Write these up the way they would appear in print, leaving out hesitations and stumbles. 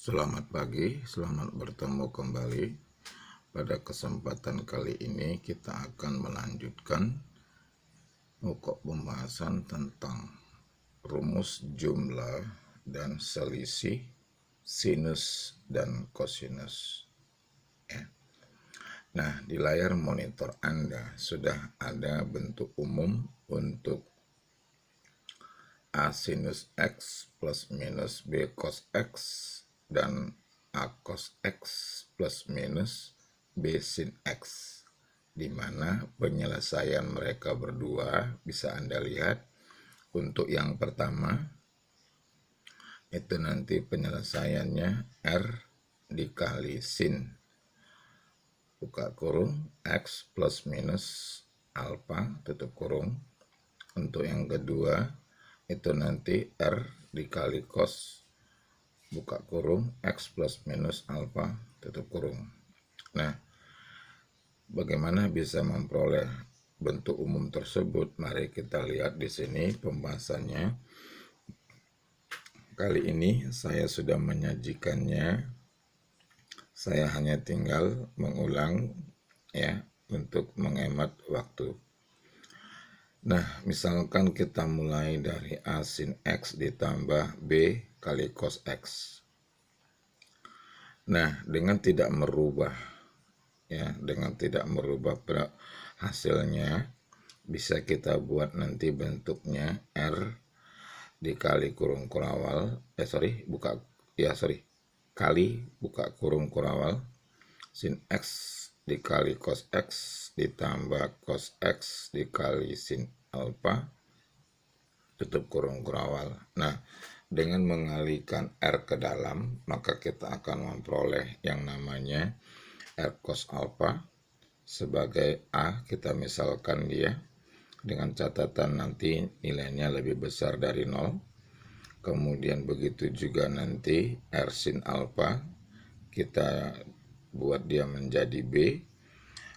Selamat pagi, selamat bertemu kembali. Pada kesempatan kali ini kita akan melanjutkan pokok pembahasan tentang rumus jumlah dan selisih sinus dan kosinus. Nah, di layar monitor Anda sudah ada bentuk umum untuk A sinus X plus minus B cos X dan A cos X plus minus B sin X, di mana penyelesaian mereka berdua bisa Anda lihat. Untuk yang pertama itu nanti penyelesaiannya R dikali sin buka kurung X plus minus alfa tutup kurung. Untuk yang kedua itu nanti R dikali cos buka kurung X plus minus alfa tutup kurung. Nah, bagaimana bisa memperoleh bentuk umum tersebut? Mari kita lihat di sini pembahasannya. Kali ini saya sudah menyajikannya. Saya hanya tinggal mengulang ya untuk menghemat waktu. Nah, misalkan kita mulai dari A sin X ditambah B kali cos X. Nah, dengan tidak merubah hasilnya, bisa kita buat nanti bentuknya R dikali kurung kurawal, kali buka kurung kurawal sin X dikali cos X ditambah cos X dikali sin alfa tutup kurung kurawal. Nah, dengan mengalihkan R ke dalam, maka kita akan memperoleh yang namanya R cos alfa sebagai A. Kita misalkan dia dengan catatan nanti nilainya lebih besar dari 0. Kemudian begitu juga nanti R sin alfa kita buat dia menjadi B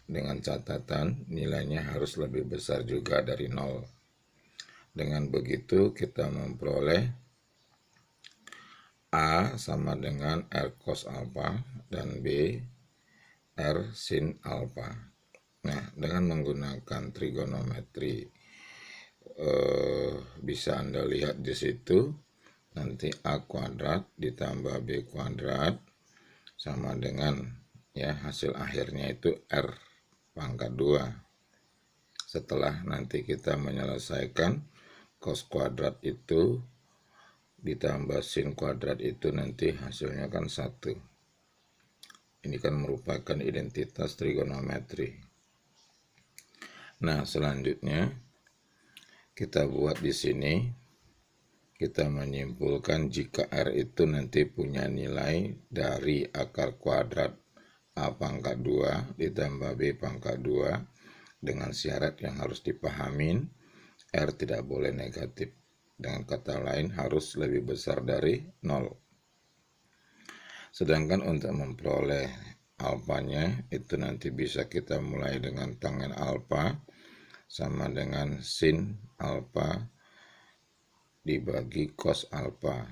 dengan catatan nilainya harus lebih besar juga dari 0. Dengan begitu kita memperoleh A sama dengan R cos alfa dan B R sin alfa. Nah, dengan menggunakan trigonometri bisa Anda lihat di situ nanti A kuadrat ditambah B kuadrat sama dengan hasil akhirnya itu R pangkat 2. Setelah nanti kita menyelesaikan cos kuadrat itu ditambah sin kuadrat itu nanti hasilnya kan 1. Ini kan merupakan identitas trigonometri. Nah, selanjutnya kita buat di sini. Kita menyimpulkan jika R itu nanti punya nilai dari akar kuadrat A pangkat 2 ditambah B pangkat 2 dengan syarat yang harus dipahamin, R tidak boleh negatif. Dengan kata lain harus lebih besar dari 0. Sedangkan untuk memperoleh alfanya itu nanti bisa kita mulai dengan tangen alfa sama dengan sin alfa dibagi cos alfa.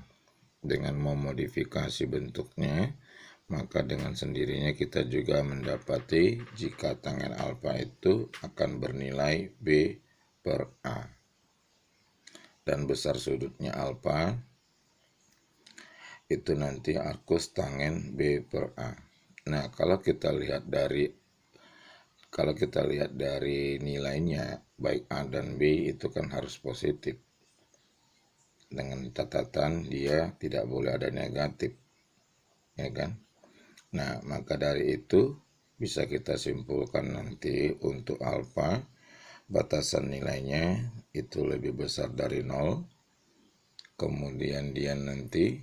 Dengan memodifikasi bentuknya, maka dengan sendirinya kita juga mendapati jika tangen alfa itu akan bernilai B per A. Dan besar sudutnya alfa itu nanti arcus tangen B per A. Nah, kalau kita lihat dari nilainya baik A dan B itu kan harus positif. Dengan catatan dia tidak boleh ada negatif. Ya kan? Nah, maka dari itu bisa kita simpulkan nanti untuk alfa batasan nilainya itu lebih besar dari 0. Kemudian dia nanti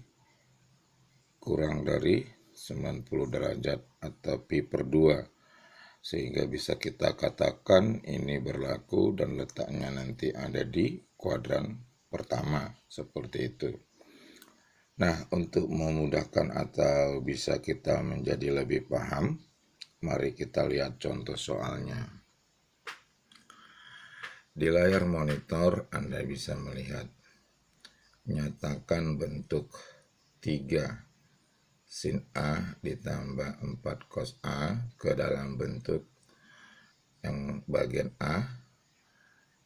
kurang dari 90 derajat atau pi per 2. Sehingga bisa kita katakan ini berlaku dan letaknya nanti ada di kuadran pertama, seperti itu. Nah, untuk memudahkan atau bisa kita menjadi lebih paham, mari kita lihat contoh soalnya. Di layar monitor Anda bisa melihat nyatakan bentuk 3 sin A ditambah 4 cos A ke dalam bentuk yang bagian A,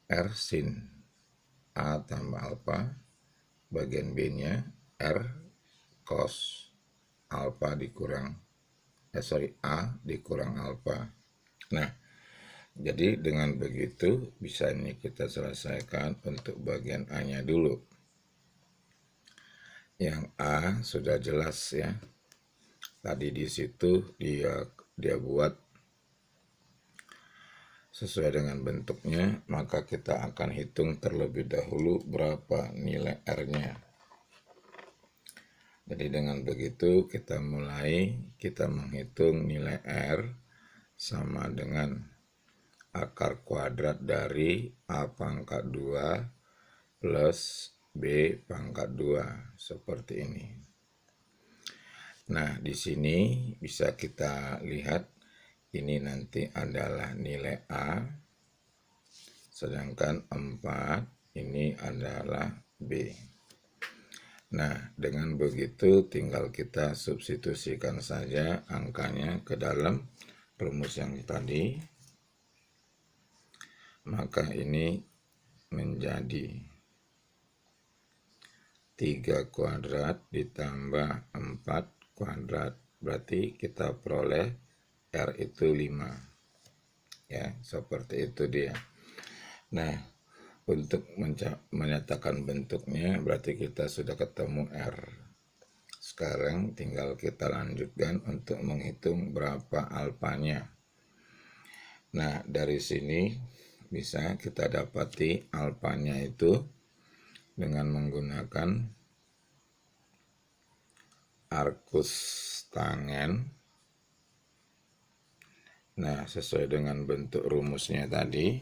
R sin A tambah alfa, bagian B-nya R cos alfa dikurang A dikurang alfa. Nah, jadi dengan begitu bisa ini kita selesaikan untuk bagian A-nya dulu. Yang A sudah jelas ya. Tadi di situ dia buat sesuai dengan bentuknya, maka kita akan hitung terlebih dahulu berapa nilai R-nya. Jadi dengan begitu kita menghitung nilai R sama dengan akar kuadrat dari A pangkat 2 plus B pangkat 2 seperti ini. Nah, di sini bisa kita lihat ini nanti adalah nilai A, sedangkan 4 ini adalah B. Nah, dengan begitu tinggal kita substitusikan saja angkanya ke dalam rumus yang tadi. Maka ini menjadi 3 kuadrat ditambah 4 kuadrat. Berarti kita peroleh R itu 5. Ya, seperti itu dia. Nah, untuk menyatakan bentuknya berarti kita sudah ketemu R. Sekarang tinggal kita lanjutkan untuk menghitung berapa alfanya. Nah, dari sini bisa kita dapati alfanya itu dengan menggunakan arcus tangen. Nah, sesuai dengan bentuk rumusnya tadi,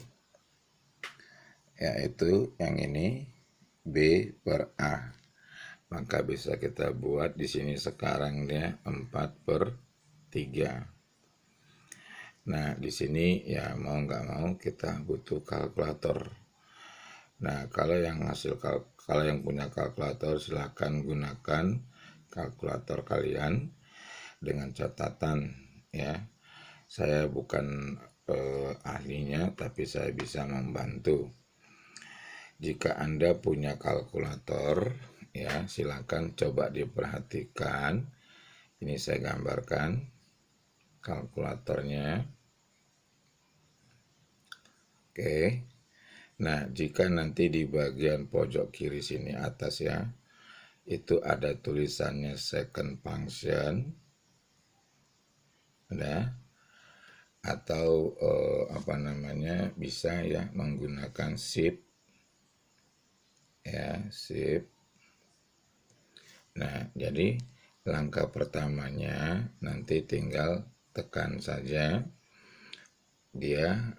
yaitu yang ini B per A. Maka bisa kita buat di sini sekarang dia 4/3. Nah, di sini ya mau nggak mau kita butuh kalkulator. Nah, kalau yang punya kalkulator silahkan gunakan kalkulator kalian dengan catatan ya. Saya bukan ahlinya, tapi saya bisa membantu. Jika Anda punya kalkulator ya, silakan coba diperhatikan. Ini saya gambarkan kalkulatornya. Oke. Nah, jika nanti di bagian pojok kiri sini atas ya, itu ada tulisannya second function. Ada atau bisa ya menggunakan shift ya, shift. Nah, jadi langkah pertamanya nanti tinggal tekan saja dia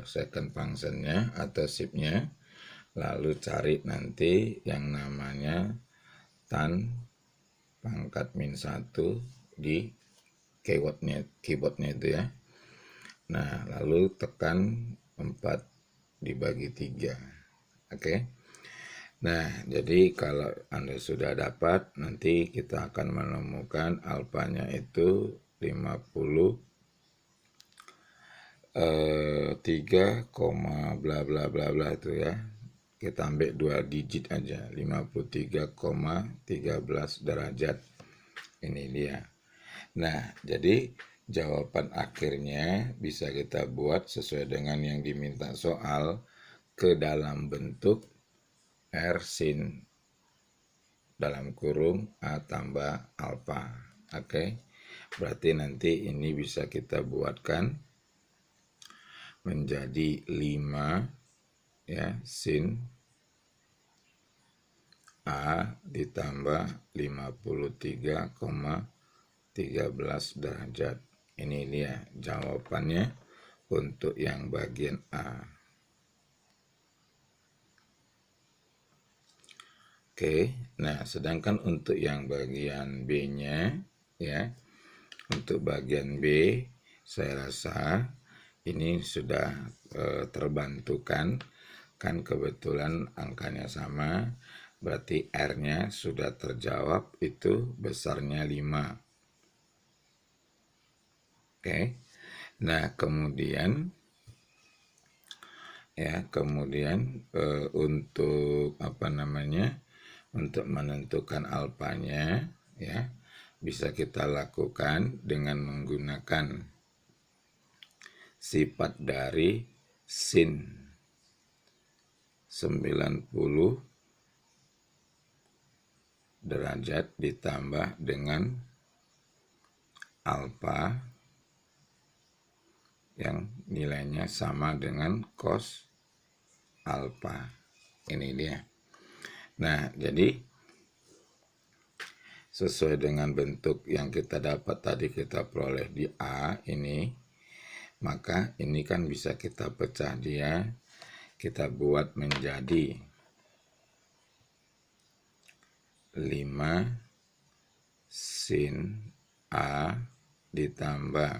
second functionnya atau shiftnya, lalu cari nanti yang namanya tan pangkat -1 di keyboardnya itu ya. Nah, lalu tekan 4 dibagi 3. Oke. Nah, jadi kalau Anda sudah dapat, nanti kita akan menemukan alfanya itu 3, bla bla bla bla itu ya. Kita ambil 2 digit aja, 53,13 derajat. Ini dia. Nah, jadi jawaban akhirnya bisa kita buat sesuai dengan yang diminta soal ke dalam bentuk R sin dalam kurung A tambah alfa. Oke. Berarti nanti ini bisa kita buatkan menjadi 5 ya, sin A ditambah 53,13 derajat. Ini dia jawabannya untuk yang bagian A. Oke, nah sedangkan untuk yang bagian B-nya ya, untuk bagian B saya rasa ini sudah terbantukan kan, kebetulan angkanya sama. Berarti R-nya sudah terjawab, itu besarnya 5. Oke. Nah, kemudian untuk untuk menentukan alfanya ya, bisa kita lakukan dengan menggunakan sifat dari sin 90 derajat ditambah dengan alfa yang nilainya sama dengan cos alfa. Ini dia. Nah, jadi sesuai dengan bentuk yang kita dapat tadi, kita peroleh di A ini, maka ini kan bisa kita pecah dia, kita buat menjadi 5 sin A ditambah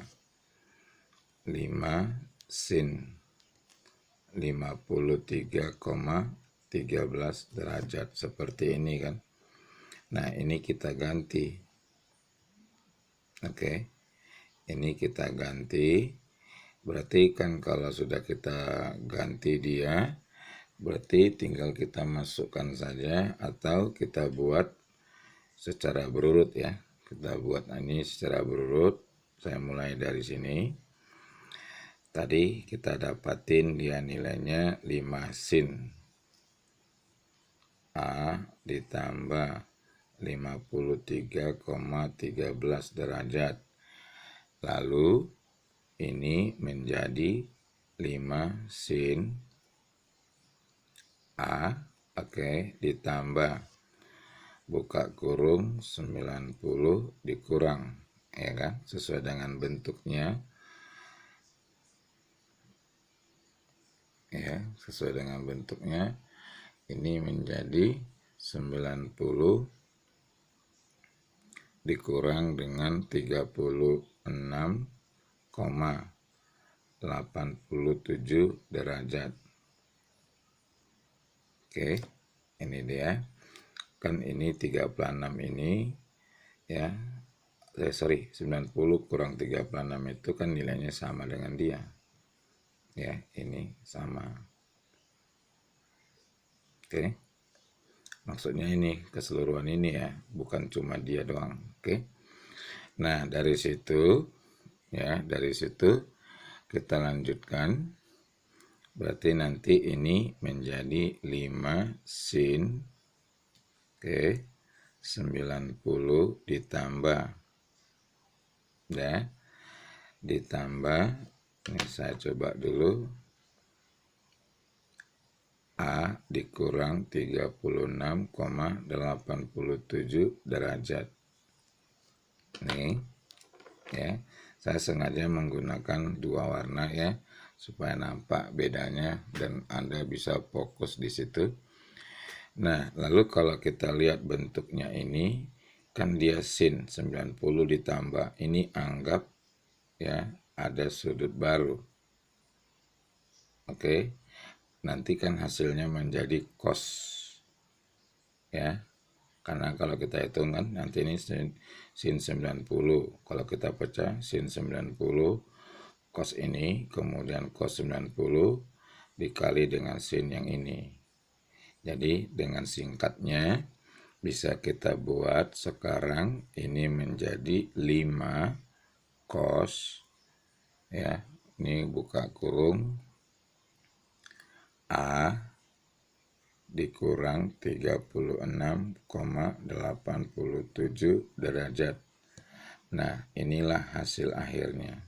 5 sin 53,13 derajat, seperti ini kan. Nah, ini kita ganti. Oke. Ini kita ganti. Berarti kan kalau sudah kita ganti dia, berarti tinggal kita masukkan saja atau kita buat secara berurut ya. Kita buat ini secara berurut. Saya mulai dari sini. Tadi kita dapatin dia nilainya 5 sin A ditambah 53,13 derajat. Lalu ini menjadi 5 sin A, oke, ditambah buka kurung 90 dikurang, ya kan, sesuai dengan bentuknya. Ya, sesuai dengan bentuknya, ini menjadi 90 dikurang dengan 36,87 derajat. Oke, ini dia. Kan ini 36 ini ya. 90 kurang 36 itu kan nilainya sama dengan dia. Ya, ini sama. Oke. Maksudnya ini keseluruhan ini ya, bukan cuma dia doang. Oke. Nah, dari situ kita lanjutkan. Berarti nanti ini menjadi 5 sin 90 ditambah ya. Ditambah, ini saya coba dulu, A dikurang 36,87 derajat. Nih, ya. Saya sengaja menggunakan dua warna ya, supaya nampak bedanya dan Anda bisa fokus di situ. Nah, lalu kalau kita lihat bentuknya ini, kan dia sin 90 ditambah. Ini anggap ya ada sudut baru. Oke. Nanti kan hasilnya menjadi cos ya, karena kalau kita hitung kan nanti ini sin 90, kalau kita pecah sin 90 cos ini, kemudian cos 90 dikali dengan sin yang ini. Jadi dengan singkatnya bisa kita buat sekarang ini menjadi 5 cos ya, ini buka kurung A dikurang 36,87 derajat. Nah, inilah hasil akhirnya.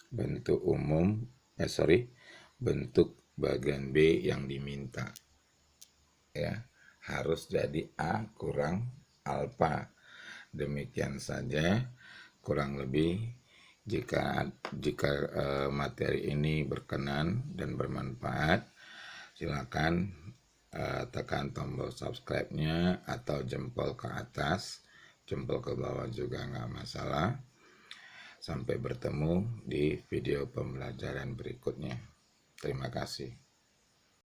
Bentuk bentuk bagian B yang diminta. Ya, harus jadi A kurang alfa. Demikian saja, kurang lebih. Jika materi ini berkenan dan bermanfaat, silakan tekan tombol subscribe-nya atau jempol ke atas, jempol ke bawah juga nggak masalah. Sampai bertemu di video pembelajaran berikutnya. Terima kasih.